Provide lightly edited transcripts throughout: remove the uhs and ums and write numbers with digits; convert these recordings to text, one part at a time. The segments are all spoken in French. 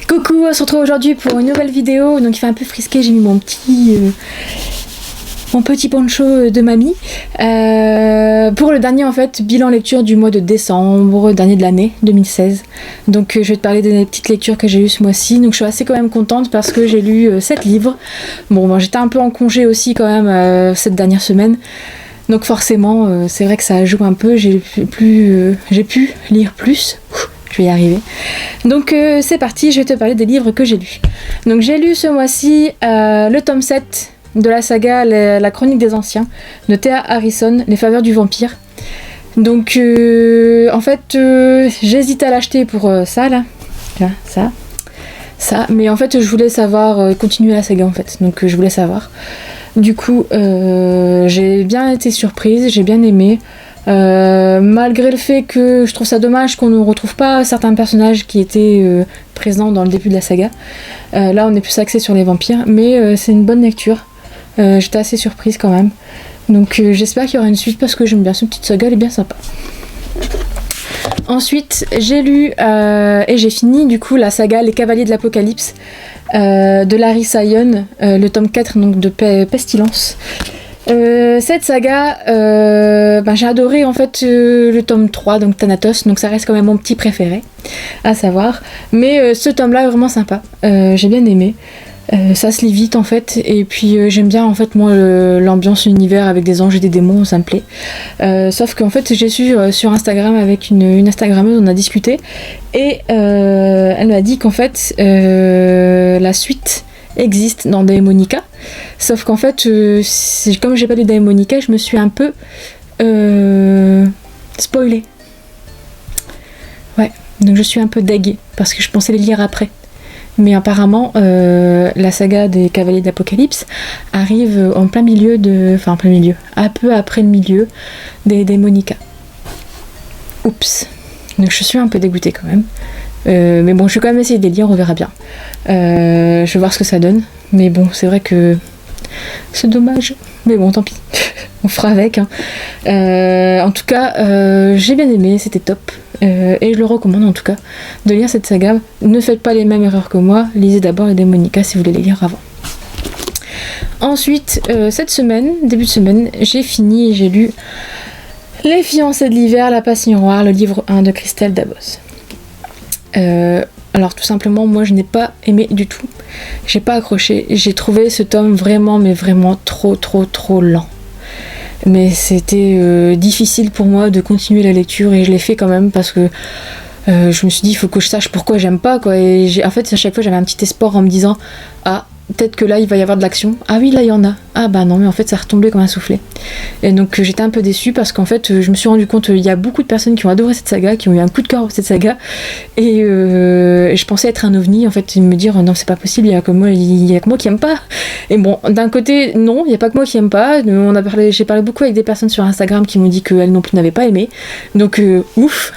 Coucou, on se retrouve aujourd'hui pour une nouvelle vidéo. Donc il fait un peu frisqué, j'ai mis mon petit poncho de mamie pour le dernier en fait bilan lecture du mois de décembre, dernier de l'année 2016. Donc je vais te parler des petites lectures que j'ai eues ce mois-ci. Donc je suis assez quand même contente parce que j'ai lu 7 livres. Bon, j'étais un peu en congé aussi quand même cette dernière semaine. Donc forcément c'est vrai que ça joue un peu, j'ai pu lire plus. Je vais y arriver. Donc c'est parti, je vais te parler des livres que j'ai lus. Donc j'ai lu ce mois-ci le tome 7 de la saga La Chronique des Anciens de Thea Harrison, Les Faveurs du Vampire. Donc en fait j'hésitais à l'acheter pour ça là, ça, mais en fait je voulais savoir continuer la saga en fait, donc je voulais savoir. Du coup j'ai bien été surprise, j'ai bien aimé. Malgré le fait que je trouve ça dommage qu'on ne retrouve pas certains personnages qui étaient présents dans le début de la saga. Là on est plus axé sur les vampires, mais c'est une bonne lecture. J'étais assez surprise quand même. Donc j'espère qu'il y aura une suite parce que j'aime bien cette petite saga, elle est bien sympa. Ensuite j'ai lu et j'ai fini du coup la saga Les Cavaliers de l'Apocalypse de Larissa Young, le tome 4 donc de Pestilence. Cette saga, j'ai adoré en fait le tome 3, donc Thanatos, donc ça reste quand même mon petit préféré à savoir, mais ce tome là est vraiment sympa, j'ai bien aimé, ça se lit vite en fait, et puis j'aime bien en fait moi l'ambiance univers avec des anges et des démons, ça me plaît, sauf qu'en fait j'ai su sur Instagram avec une Instagrammeuse, on a discuté, et elle m'a dit qu'en fait la suite existe dans Daemonica, sauf qu'en fait comme j'ai pas lu Daemonica, je me suis un peu spoilée, ouais, donc je suis un peu déguée parce que je pensais les lire après, mais apparemment la saga des Cavaliers d'Apocalypse arrive en plein milieu un peu après le milieu des Daemonica. Oups, donc je suis un peu dégoûtée quand même. Mais bon, je vais quand même essayer de les lire, on verra bien. Je vais voir ce que ça donne. Mais bon, c'est vrai que c'est dommage. Mais bon, tant pis. On fera avec. Hein. En tout cas, j'ai bien aimé, c'était top. Et je le recommande en tout cas de lire cette saga. Ne faites pas les mêmes erreurs que moi. Lisez d'abord les Daemonica si vous voulez les lire avant. Ensuite, cette semaine, début de semaine, j'ai fini et j'ai lu Les Fiancées de l'hiver, La Passe Miroir, le livre 1 de Christelle Dabos. Alors tout simplement moi je n'ai pas aimé du tout, j'ai pas accroché, j'ai trouvé ce tome vraiment trop lent, mais c'était difficile pour moi de continuer la lecture et je l'ai fait quand même parce que je me suis dit il faut que je sache pourquoi j'aime pas quoi, et en fait à chaque fois j'avais un petit espoir en me disant peut-être que là il va y avoir de l'action, ah oui là il y en a, ah bah non mais en fait ça retombait comme un soufflet, et donc j'étais un peu déçue parce qu'en fait je me suis rendu compte il y a beaucoup de personnes qui ont adoré cette saga, qui ont eu un coup de cœur pour cette saga, et je pensais être un ovni en fait, et me dire non c'est pas possible, il y a que moi qui aime pas, et bon d'un côté non il y a pas que moi qui aime pas, j'ai parlé beaucoup avec des personnes sur Instagram qui m'ont dit qu'elles non plus n'avaient pas aimé, donc ouf.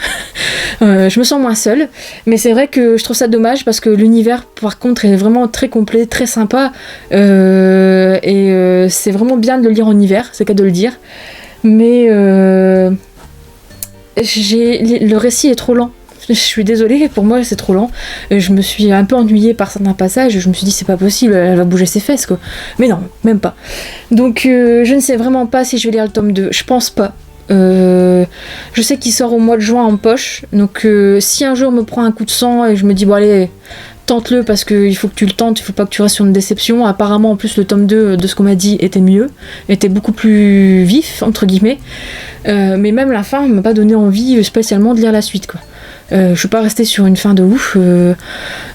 Je me sens moins seule, mais c'est vrai que je trouve ça dommage parce que l'univers par contre est vraiment très complet, très sympa, et c'est vraiment bien de le lire en hiver, c'est qu'à de le dire, mais le récit est trop lent. Je suis désolée, pour moi c'est trop lent. Je me suis un peu ennuyée par certains passages, je me suis dit c'est pas possible, elle va bouger ses fesses quoi. Mais non, même pas. Donc je ne sais vraiment pas si je vais lire le tome 2, je pense pas. Je sais qu'il sort au mois de juin en poche, donc si un jour me prend un coup de sang et je me dis bon allez tente-le parce qu'il faut que tu le tentes, il faut pas que tu restes sur une déception. Apparemment en plus le tome 2 de ce qu'on m'a dit était mieux, était beaucoup plus vif entre guillemets, mais même la fin m'a pas donné envie spécialement de lire la suite quoi. Je suis pas restée sur une fin de ouf,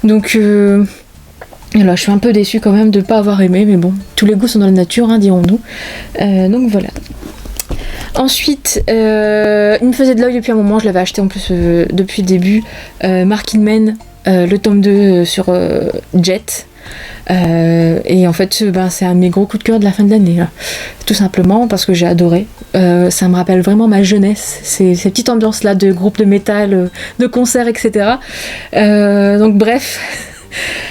donc là, je suis un peu déçue quand même de pas avoir aimé, mais bon, tous les goûts sont dans la nature, hein, dirons-nous. Donc voilà. Ensuite, il me faisait de l'œil depuis un moment, je l'avais acheté en plus depuis le début, Mark Inman, le tome 2 sur Jet, et en fait c'est un de mes gros coups de cœur de la fin de l'année là. Tout simplement parce que j'ai adoré, ça me rappelle vraiment ma jeunesse, ces petites ambiances là de groupe de métal, de concerts etc, donc bref.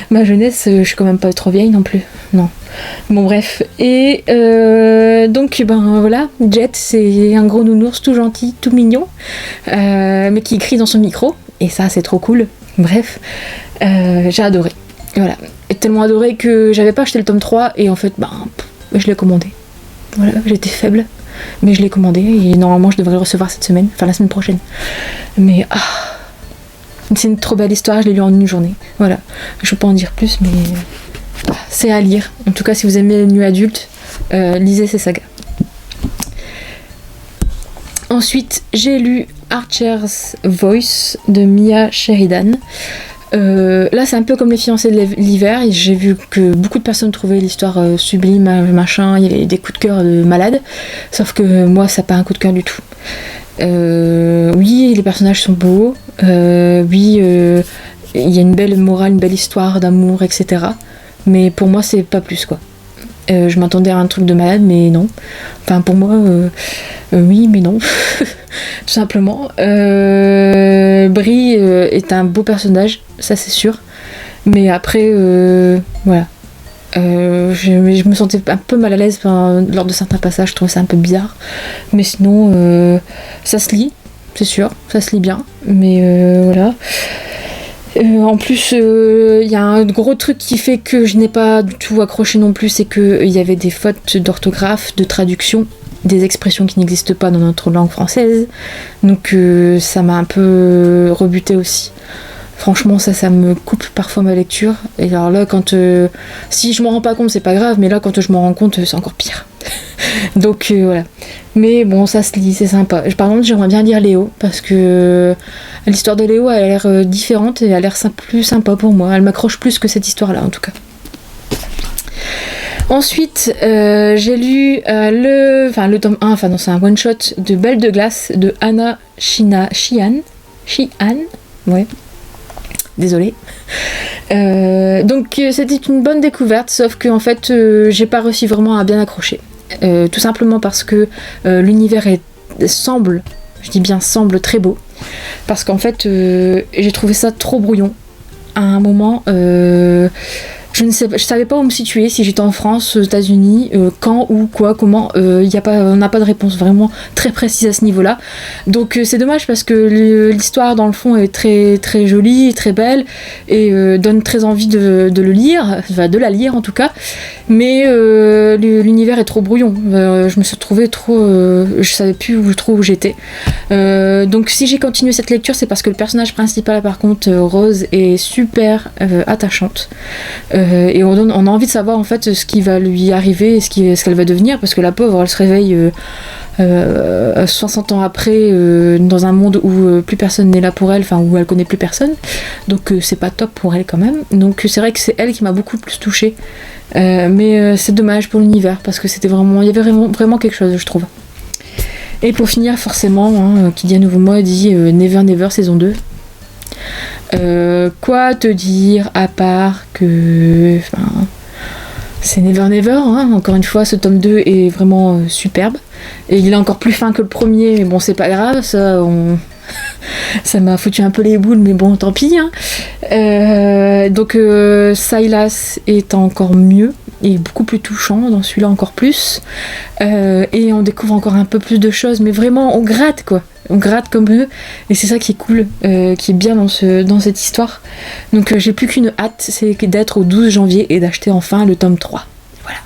Ma jeunesse, je suis quand même pas trop vieille non plus, non. Bon bref, et donc ben voilà, Jet c'est un gros nounours tout gentil, tout mignon, mais qui crie dans son micro, et ça c'est trop cool. Bref, j'ai adoré, voilà, et tellement adoré que j'avais pas acheté le tome 3, et en fait je l'ai commandé. Voilà, j'étais faible, mais je l'ai commandé, et normalement je devrais le recevoir cette semaine, enfin la semaine prochaine. Mais c'est une trop belle histoire, je l'ai lu en une journée, voilà, je peux pas en dire plus, mais... c'est à lire. En tout cas, si vous aimez les nuits adultes, lisez ces sagas. Ensuite, j'ai lu Archer's Voice de Mia Sheridan. Là, c'est un peu comme Les fiancés de l'hiver. J'ai vu que beaucoup de personnes trouvaient l'histoire sublime, machin. Il y avait des coups de cœur de malade. Sauf que moi, ça n'a pas un coup de cœur du tout. Oui, les personnages sont beaux. Oui, il y a une belle morale, une belle histoire d'amour, etc. Mais pour moi, c'est pas plus, quoi. Je m'attendais à un truc de malade, mais non. Enfin, pour moi, oui, mais non. Tout simplement. Brie est un beau personnage, ça c'est sûr. Mais après, voilà. Je me sentais un peu mal à l'aise lors de certains passages, je trouvais ça un peu bizarre. Mais sinon, ça se lit, c'est sûr, ça se lit bien. Mais voilà. En plus, il y a un gros truc qui fait que je n'ai pas du tout accroché non plus, c'est qu'il y avait des fautes d'orthographe, de traduction, des expressions qui n'existent pas dans notre langue française. Donc ça m'a un peu rebuté aussi. Franchement, ça me coupe parfois ma lecture. Et alors là, si je m'en rends pas compte, c'est pas grave, mais là, quand je m'en rends compte, c'est encore pire. Donc voilà. Mais bon, ça se lit, c'est sympa. Par contre, j'aimerais bien lire Léo, parce que l'histoire de Léo, elle a l'air différente et elle a l'air plus sympa pour moi. Elle m'accroche plus que cette histoire-là, en tout cas. Ensuite, j'ai lu le tome 1, c'est un one-shot de Belle de glace de Anna Sheehan, ouais. Désolée. Donc c'était une bonne découverte, sauf que en fait j'ai pas réussi vraiment à bien accrocher. Tout simplement parce que l'univers semble très beau. Parce qu'en fait j'ai trouvé ça trop brouillon. À un moment, je savais pas où me situer, si j'étais en France, aux États-Unis, quand, où, quoi, comment. On n'a pas de réponse vraiment très précise à ce niveau-là. Donc c'est dommage parce que l'histoire dans le fond est très très jolie, très belle et donne très envie de le lire, enfin de la lire en tout cas. Mais l'univers est trop brouillon. Je me suis retrouvée je savais plus où j'étais. Donc si j'ai continué cette lecture, c'est parce que le personnage principal, par contre, Rose, est super attachante. Et on a envie de savoir en fait ce qui va lui arriver et ce qu'elle va devenir, parce que la pauvre, elle se réveille 60 ans après dans un monde où plus personne n'est là pour elle, enfin où elle connaît plus personne, donc c'est pas top pour elle quand même. Donc c'est vrai que c'est elle qui m'a beaucoup plus touchée, mais c'est dommage pour l'univers parce que il y avait vraiment quelque chose, je trouve. Et pour finir, forcément, qui dit un nouveau mois dit Never Never saison 2. Quoi te dire à part que c'est Never Never, encore une fois ce tome 2 est vraiment superbe et il est encore plus fin que le premier, mais bon c'est pas grave, ça m'a foutu un peu les boules, mais bon tant pis. Donc Silas est encore mieux et beaucoup plus touchant dans celui-là, encore plus, et on découvre encore un peu plus de choses, mais vraiment on gratte quoi. On gratte comme eux, et c'est ça qui est cool, qui est bien dans cette histoire. Donc j'ai plus qu'une hâte, c'est d'être au 12 janvier et d'acheter enfin le tome 3. Voilà.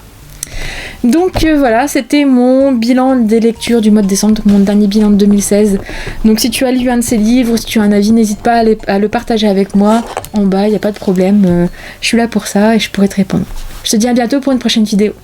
Donc voilà, c'était mon bilan des lectures du mois de décembre, mon dernier bilan de 2016. Donc si tu as lu un de ces livres, si tu as un avis, n'hésite pas à le partager avec moi en bas, il n'y a pas de problème. Je suis là pour ça et je pourrai te répondre. Je te dis à bientôt pour une prochaine vidéo.